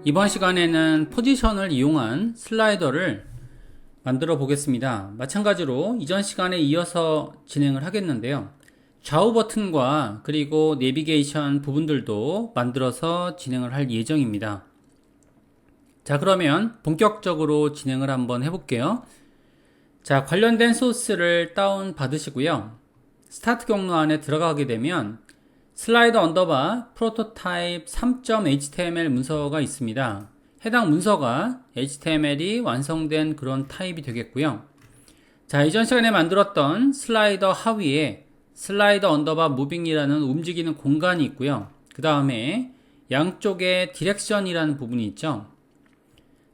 이번 시간에는 포지션을 이용한 슬라이더를 만들어 보겠습니다. 마찬가지로 이전 시간에 이어서 진행을 하겠는데요. 좌우 버튼과 그리고 내비게이션 부분들도 만들어서 진행을 할 예정입니다. 자, 그러면 본격적으로 진행을 한번 해볼게요. 자, 관련된 소스를 다운 받으시고요. 스타트 경로 안에 들어가게 되면 슬라이더 언더바 프로토타입 3.html 문서가 있습니다. 해당 문서가 HTML이 완성된 그런 타입이 되겠고요. 자, 이전 시간에 만들었던 슬라이더 하위에 슬라이더 언더바 무빙이라는 움직이는 공간이 있고요. 그 다음에 양쪽에 디렉션이라는 부분이 있죠.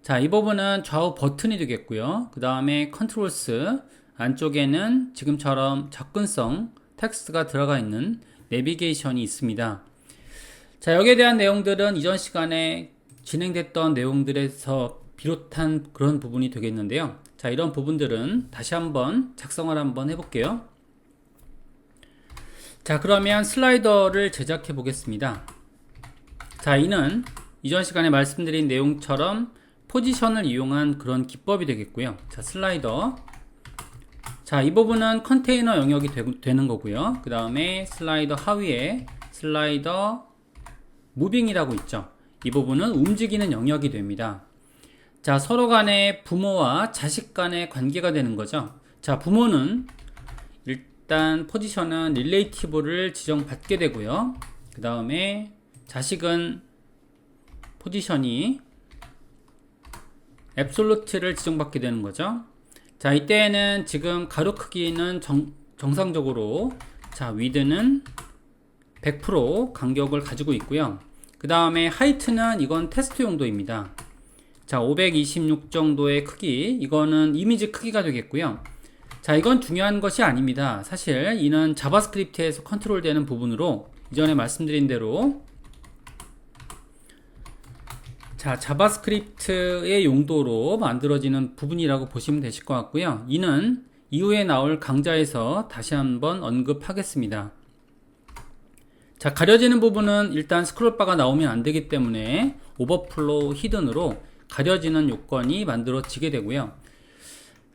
자, 이 부분은 좌우 버튼이 되겠고요. 그 다음에 컨트롤스 안쪽에는 지금처럼 접근성 텍스트가 들어가 있는 내비게이션이 있습니다. 자, 여기에 대한 내용들은 이전 시간에 진행됐던 내용들에서 비롯한 그런 부분이 되겠는데요. 자, 이런 부분들은 다시 한번 작성을 한번 해볼게요. 자, 그러면 슬라이더를 제작해 보겠습니다. 자, 이는 이전 시간에 말씀드린 내용처럼 포지션을 이용한 그런 기법이 되겠고요. 자, 슬라이더. 자, 이 부분은 컨테이너 영역이 되는 거고요. 그 다음에 슬라이더 하위에 슬라이더 무빙이라고 있죠. 이 부분은 움직이는 영역이 됩니다. 자, 서로 간에 부모와 자식 간의 관계가 되는 거죠. 자, 부모는 일단 포지션은 릴레이티브를 지정받게 되고요. 그 다음에 자식은 포지션이 앱솔루트를 지정받게 되는 거죠. 자, 이때에는 지금 가로 크기는 정상적으로, 자, 위드는 100% 간격을 가지고 있고요. 그 다음에 하이트는 이건 테스트 용도입니다. 자, 526 정도의 크기, 이거는 이미지 크기가 되겠고요. 자, 이건 중요한 것이 아닙니다. 사실 이는 자바스크립트에서 컨트롤되는 부분으로 이전에 말씀드린 대로 자, 자바스크립트의 용도로 만들어지는 부분이라고 보시면 되실 것 같고요. 이는 이후에 나올 강좌에서 다시 한번 언급하겠습니다. 자, 가려지는 부분은 일단 스크롤바가 나오면 안 되기 때문에 오버플로우 히든으로 가려지는 요건이 만들어지게 되고요.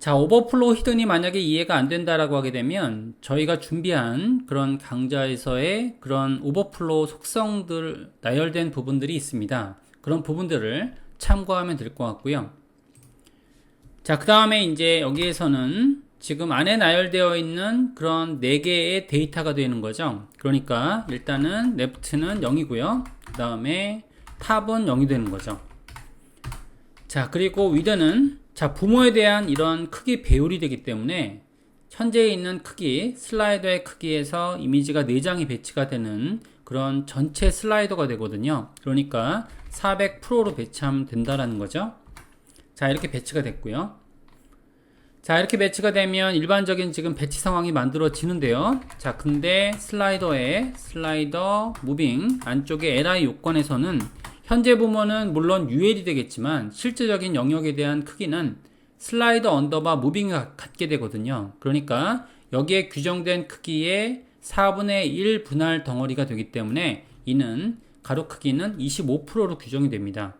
자, 오버플로우 히든이 만약에 이해가 안 된다라고 하게 되면 저희가 준비한 그런 강좌에서의 그런 오버플로우 속성들 나열된 부분들이 있습니다. 그런 부분들을 참고하면 될 것 같고요. 자, 그 다음에 이제 여기에서는 지금 안에 나열되어 있는 그런 4개의 데이터가 되는 거죠. 그러니까 일단은 left는 0이고요. 그 다음에 탑은 0이 되는 거죠. 자, 그리고 width는 자, 부모에 대한 이런 크기 배율이 되기 때문에 현재 있는 크기, 슬라이더의 크기에서 이미지가 4장이 배치가 되는 그런 전체 슬라이더가 되거든요. 그러니까 400%로 배치하면 된다라는 거죠. 자, 이렇게 배치가 됐고요. 자, 이렇게 배치가 되면 일반적인 지금 배치 상황이 만들어지는데요. 자, 근데 슬라이더 무빙 안쪽에 li 요건에서는 현재 부모는 물론 UL이 되겠지만 실제적인 영역에 대한 크기는 슬라이더 언더바 무빙이 갖게 되거든요. 그러니까 여기에 규정된 크기의 4분의 1 분할 덩어리가 되기 때문에 이는 가로 크기는 25%로 규정이 됩니다.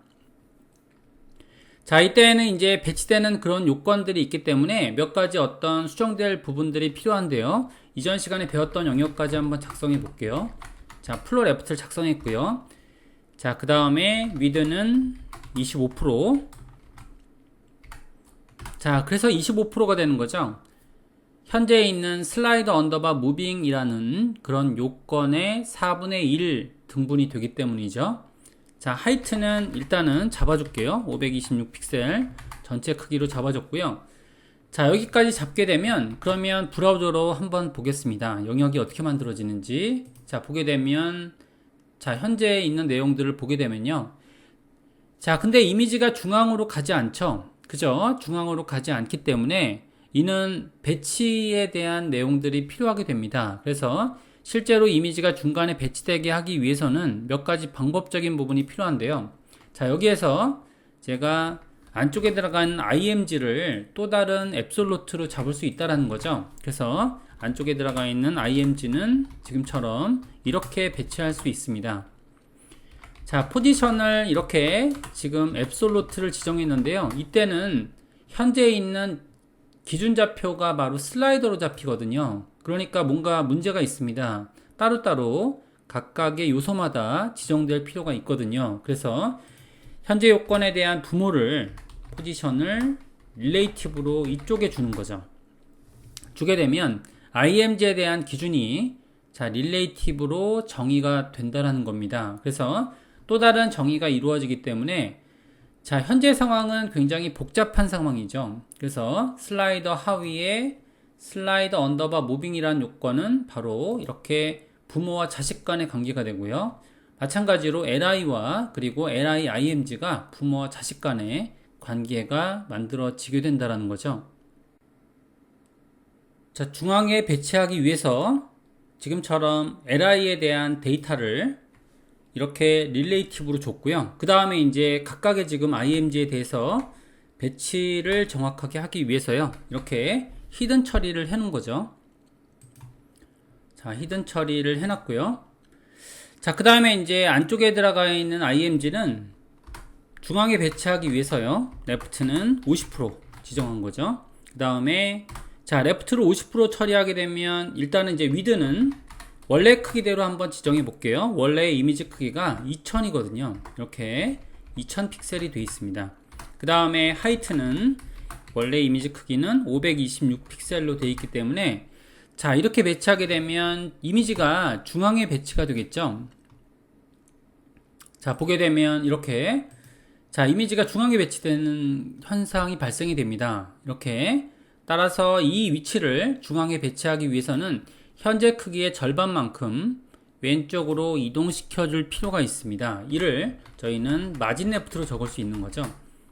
자, 이때에는 이제 배치되는 그런 요건들이 있기 때문에 몇 가지 어떤 수정될 부분들이 필요한데요. 이전 시간에 배웠던 영역까지 한번 작성해 볼게요. 자, 플로 레프트를 작성했고요. 자, 그 다음에 width는 25%. 자, 그래서 25%가 되는 거죠. 현재 있는 슬라이더 언더바 무빙이라는 그런 요건의 4분의 1 등분이 되기 때문이죠. 자, 하이트는 일단은 잡아줄게요. 526 픽셀 전체 크기로 잡아줬고요. 자, 여기까지 잡게 되면 그러면 브라우저로 한번 보겠습니다. 영역이 어떻게 만들어지는지. 자, 보게 되면 자, 현재 있는 내용들을 보게 되면요. 자, 근데 이미지가 중앙으로 가지 않죠. 그죠? 중앙으로 가지 않기 때문에 이는 배치에 대한 내용들이 필요하게 됩니다. 그래서 실제로 이미지가 중간에 배치되게 하기 위해서는 몇 가지 방법적인 부분이 필요한데요. 자, 여기에서 제가 안쪽에 들어간 img를 또 다른 앱솔루트로 잡을 수 있다는 거죠. 그래서 안쪽에 들어가 있는 img는 지금처럼 이렇게 배치할 수 있습니다. 자, 포지션을 이렇게 지금 앱솔루트를 지정했는데요. 이때는 현재 있는 기준 좌표가 바로 슬라이더로 잡히거든요. 그러니까 뭔가 문제가 있습니다. 따로따로 각각의 요소마다 지정될 필요가 있거든요. 그래서 현재 요건에 대한 부모를 포지션을 릴레이티브로 이쪽에 주는 거죠. 주게 되면 IMG에 대한 기준이 자, 릴레이티브로 정의가 된다라는 겁니다. 그래서 또 다른 정의가 이루어지기 때문에 자, 현재 상황은 굉장히 복잡한 상황이죠. 그래서 슬라이더 하위에 슬라이더 언더바 무빙이라는 요건은 바로 이렇게 부모와 자식 간의 관계가 되고요. 마찬가지로 LI와 그리고 LI IMG가 부모와 자식 간의 관계가 만들어지게 된다는 거죠. 자, 중앙에 배치하기 위해서 지금처럼 LI에 대한 데이터를 이렇게 릴레이티브로 줬고요. 그 다음에 이제 각각의 지금 IMG에 대해서 배치를 정확하게 하기 위해서요. 이렇게 히든 처리를 해놓은 거죠. 자, 히든 처리를 해놨고요. 자, 그 다음에 이제 안쪽에 들어가 있는 IMG는 중앙에 배치하기 위해서요. 레프트는 50% 지정한 거죠. 그 다음에 자, 레프트를 50% 처리하게 되면 일단은 이제 위드는 원래 크기대로 한번 지정해 볼게요. 원래 이미지 크기가 2000이거든요. 이렇게 2000 픽셀이 되어 있습니다. 그 다음에 하이트는 원래 이미지 크기는 526 픽셀로 되어 있기 때문에 자, 이렇게 배치하게 되면 이미지가 중앙에 배치가 되겠죠. 자, 보게 되면 이렇게 자, 이미지가 중앙에 배치되는 현상이 발생이 됩니다. 이렇게 따라서 이 위치를 중앙에 배치하기 위해서는 현재 크기의 절반만큼 왼쪽으로 이동시켜 줄 필요가 있습니다. 이를 저희는 마진 레프트로 적을 수 있는 거죠.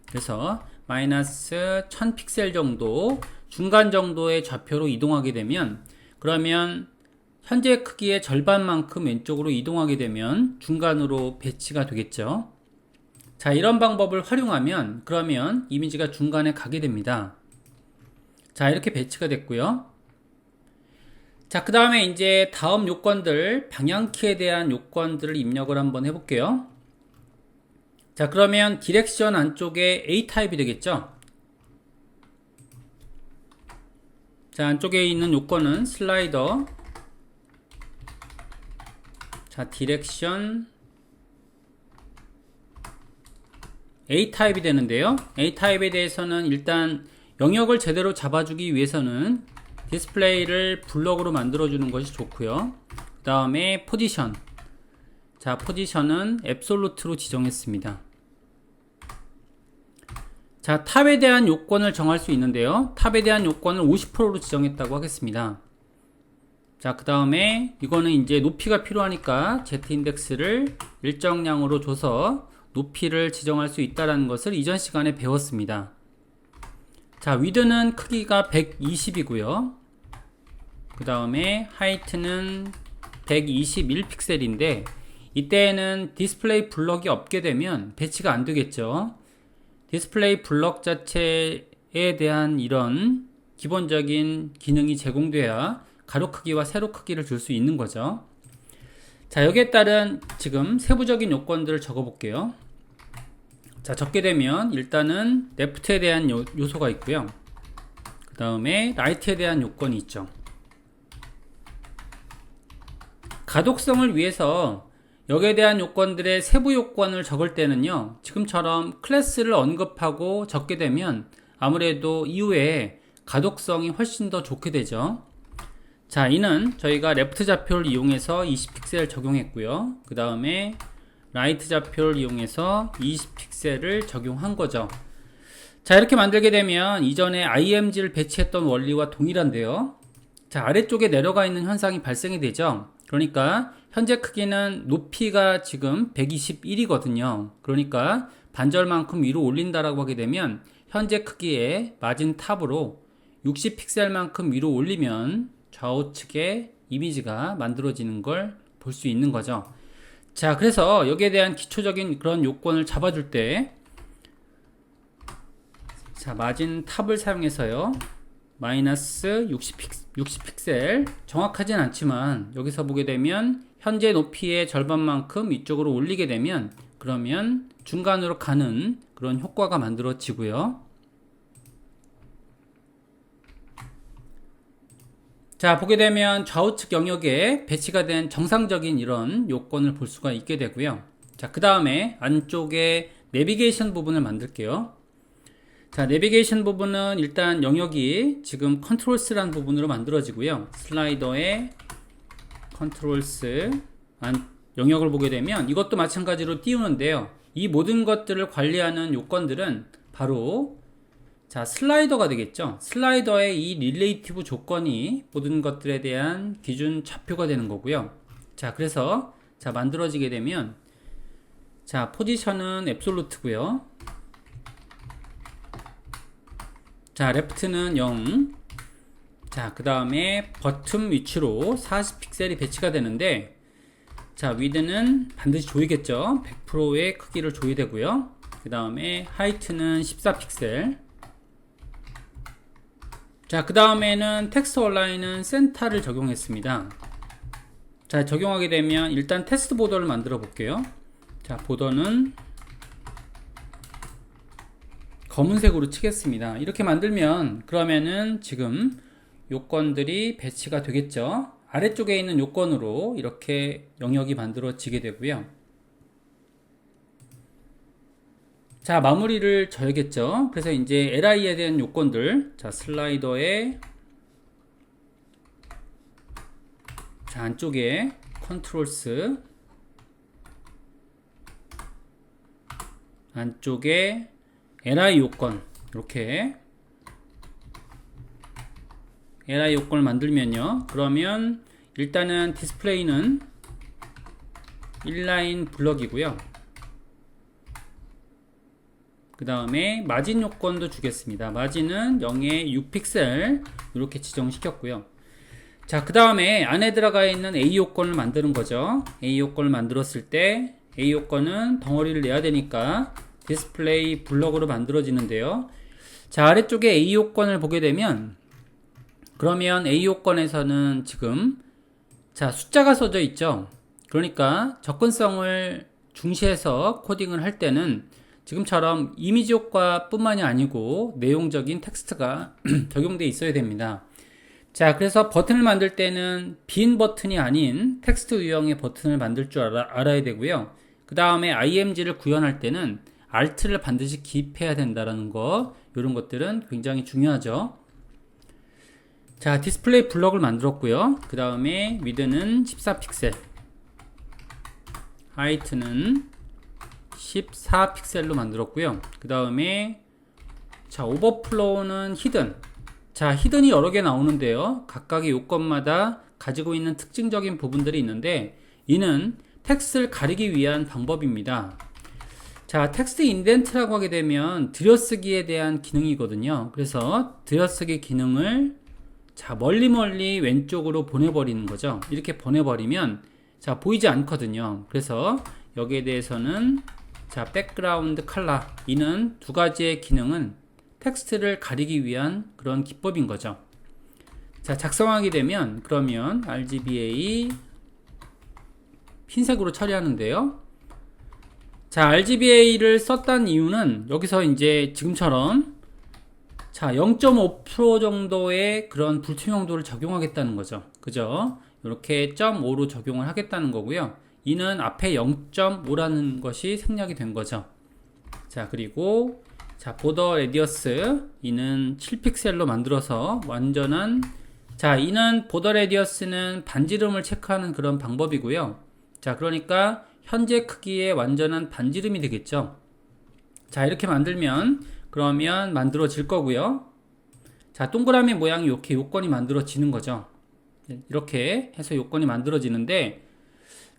그래서 마이너스 1000 픽셀 정도 중간 정도의 좌표로 이동하게 되면 그러면 현재 크기의 절반만큼 왼쪽으로 이동하게 되면 중간으로 배치가 되겠죠. 자, 이런 방법을 활용하면 그러면 이미지가 중간에 가게 됩니다. 자, 이렇게 배치가 됐고요. 자, 그 다음에 이제 다음 요건들, 방향키에 대한 요건들을 입력을 한번 해볼게요. 자, 그러면 디렉션 안쪽에 A 타입이 되겠죠. 자, 안쪽에 있는 요건은 슬라이더, 자, 디렉션 A 타입이 되는데요. A 타입에 대해서는 일단 영역을 제대로 잡아주기 위해서는 디스플레이를 블럭으로 만들어주는 것이 좋고요. 그 다음에 포지션, 자, 포지션은 앱솔루트로 지정했습니다. 자, 탑에 대한 요건을 정할 수 있는데요. 탑에 대한 요건을 50%로 지정했다고 하겠습니다. 자, 그 다음에 이거는 이제 높이가 필요하니까 Z-인덱스를 일정량으로 줘서 높이를 지정할 수 있다는 것을 이전 시간에 배웠습니다. 자, 위드는 크기가 120이고요. 그 다음에 하이트는 121 픽셀인데 이때는 디스플레이 블럭이 없게 되면 배치가 안 되겠죠. 디스플레이 블럭 자체에 대한 이런 기본적인 기능이 제공돼야 가로 크기와 세로 크기를 줄 수 있는 거죠. 자, 여기에 따른 지금 세부적인 요건들을 적어 볼게요. 자, 적게 되면 일단은 레프트에 대한 요소가 있고요. 그 다음에 라이트에 대한 요건이 있죠. 가독성을 위해서 여기에 대한 요건들의 세부 요건을 적을 때는요, 지금처럼 클래스를 언급하고 적게 되면 아무래도 이후에 가독성이 훨씬 더 좋게 되죠. 자, 이는 저희가 레프트 좌표를 이용해서 20픽셀 적용했고요. 그 다음에 라이트 좌표를 이용해서 20픽셀을 적용한 거죠. 자, 이렇게 만들게 되면 이전에 IMG를 배치했던 원리와 동일한데요. 자, 아래쪽에 내려가 있는 현상이 발생이 되죠. 그러니까 현재 크기는 높이가 지금 121이거든요. 그러니까 반절만큼 위로 올린다라고 하게 되면 현재 크기의 마진 탑으로 60픽셀만큼 위로 올리면 좌우측에 이미지가 만들어지는 걸 볼 수 있는 거죠. 자, 그래서 여기에 대한 기초적인 그런 요건을 잡아줄 때, 자, 마진 탑을 사용해서요, 마이너스 60픽셀, 정확하진 않지만 여기서 보게 되면 현재 높이의 절반만큼 이쪽으로 올리게 되면 그러면 중간으로 가는 그런 효과가 만들어지고요. 자, 보게 되면 좌우측 영역에 배치가 된 정상적인 이런 요건을 볼 수가 있게 되고요. 자, 그 다음에 안쪽에 내비게이션 부분을 만들게요. 자, 내비게이션 부분은 일단 영역이 지금 컨트롤스라는 부분으로 만들어지고요. 슬라이더에 컨트롤스 영역을 보게 되면 이것도 마찬가지로 띄우는데요. 이 모든 것들을 관리하는 요건들은 바로 자, 슬라이더가 되겠죠. 슬라이더의 이 릴레이티브 조건이 모든 것들에 대한 기준 좌표가 되는 거고요. 자, 그래서 자, 만들어지게 되면 자, 포지션은 앱솔루트고요. 자, 레프트는 0. 자, 그 다음에 버튼 위치로 40픽셀이 배치가 되는데, 자, 위드는 반드시 조이겠죠. 100%의 크기를 조이 되고요. 그 다음에 하이트는 14픽셀. 자, 그 다음에는 텍스트 얼라인은 센터를 적용했습니다. 자, 적용하게 되면 일단 테스트 보더를 만들어 볼게요. 자, 보더는 검은색으로 치겠습니다. 이렇게 만들면 그러면은 지금 요건들이 배치가 되겠죠. 아래쪽에 있는 요건으로 이렇게 영역이 만들어지게 되고요. 자, 마무리를 져야겠죠. 그래서 이제 LI에 대한 요건들, 자, 슬라이더에 자, 안쪽에 컨트롤스, 안쪽에 LI 요건, 이렇게 LI 요건을 만들면요. 그러면 일단은 디스플레이는 인라인 블럭이고요. 그 다음에 마진 요건도 주겠습니다. 마진은 0에 6픽셀 이렇게 지정시켰고요. 자, 그 다음에 안에 들어가 있는 A 요건을 만드는 거죠. A 요건을 만들었을 때 A 요건은 덩어리를 내야 되니까 디스플레이 블럭으로 만들어지는데요. 자, 아래쪽에 A 요건을 보게 되면 그러면 A 요건에서는 지금 자, 숫자가 써져 있죠. 그러니까 접근성을 중시해서 코딩을 할 때는 지금처럼 이미지 효과 뿐만이 아니고 내용적인 텍스트가 적용되어 있어야 됩니다. 자, 그래서 버튼을 만들 때는 빈 버튼이 아닌 텍스트 유형의 버튼을 만들 줄 알아야 되고요. 그 다음에 img를 구현할 때는 alt를 반드시 기입해야 된다는 거, 이런 것들은 굉장히 중요하죠. 자, 디스플레이 블럭을 만들었고요. 그 다음에 위드는 14픽셀, 하이트는 14픽셀로 만들었고요. 그 다음에 자, 오버플로우는 히든. 자, 히든이 여러 개 나오는데요. 각각의 요건마다 가지고 있는 특징적인 부분들이 있는데 이는 텍스트를 가리기 위한 방법입니다. 자, 텍스트 인덴트라고 하게 되면 들여쓰기에 대한 기능이거든요. 그래서 들여쓰기 기능을 자, 멀리 왼쪽으로 보내버리는 거죠. 이렇게 보내버리면 자, 보이지 않거든요. 그래서 여기에 대해서는 자, 백그라운드 컬러, 이는 두 가지의 기능은 텍스트를 가리기 위한 그런 기법인 거죠. 자, 작성하게 되면 그러면 RGBA 흰색으로 처리하는데요. 자, RGBA를 썼다는 이유는 여기서 이제 지금처럼 자, 0.5% 정도의 그런 불투명도를 적용하겠다는 거죠. 그죠? 이렇게 0.5로 적용을 하겠다는 거고요. 이는 앞에 0.5라는 것이 생략이 된 거죠. 자, 그리고 자, 보더 레디어스, 이는 7픽셀로 만들어서 완전한 자, 이는 보더 레디어스는 반지름을 체크하는 그런 방법이고요. 자, 그러니까 현재 크기의 완전한 반지름이 되겠죠. 자, 이렇게 만들면 그러면 만들어질 거고요. 자, 동그라미 모양이 이렇게 요건이 만들어지는 거죠. 이렇게 해서 요건이 만들어지는데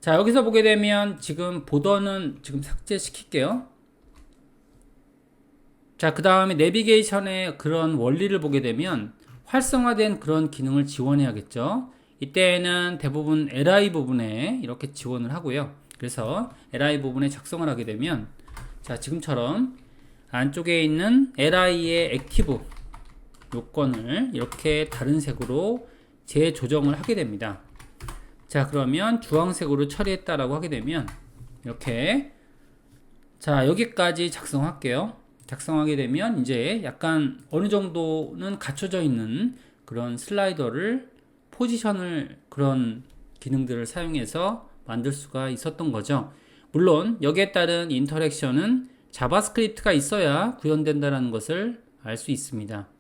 자, 여기서 보게 되면 지금 보더는 지금 삭제시킬게요. 자, 그 다음에 내비게이션의 그런 원리를 보게 되면 활성화된 그런 기능을 지원해야겠죠. 이때는 대부분 LI 부분에 이렇게 지원을 하고요. 그래서 LI 부분에 작성을 하게 되면 자, 지금처럼 안쪽에 있는 LI의 액티브 요건을 이렇게 다른 색으로 재조정을 하게 됩니다. 자, 그러면 주황색으로 처리했다라고 하게 되면 이렇게 자, 여기까지 작성할게요. 작성하게 되면 이제 약간 어느 정도는 갖춰져 있는 그런 슬라이더를 포지션을 그런 기능들을 사용해서 만들 수가 있었던 거죠. 물론 여기에 따른 인터랙션은 자바스크립트가 있어야 구현된다는 것을 알 수 있습니다.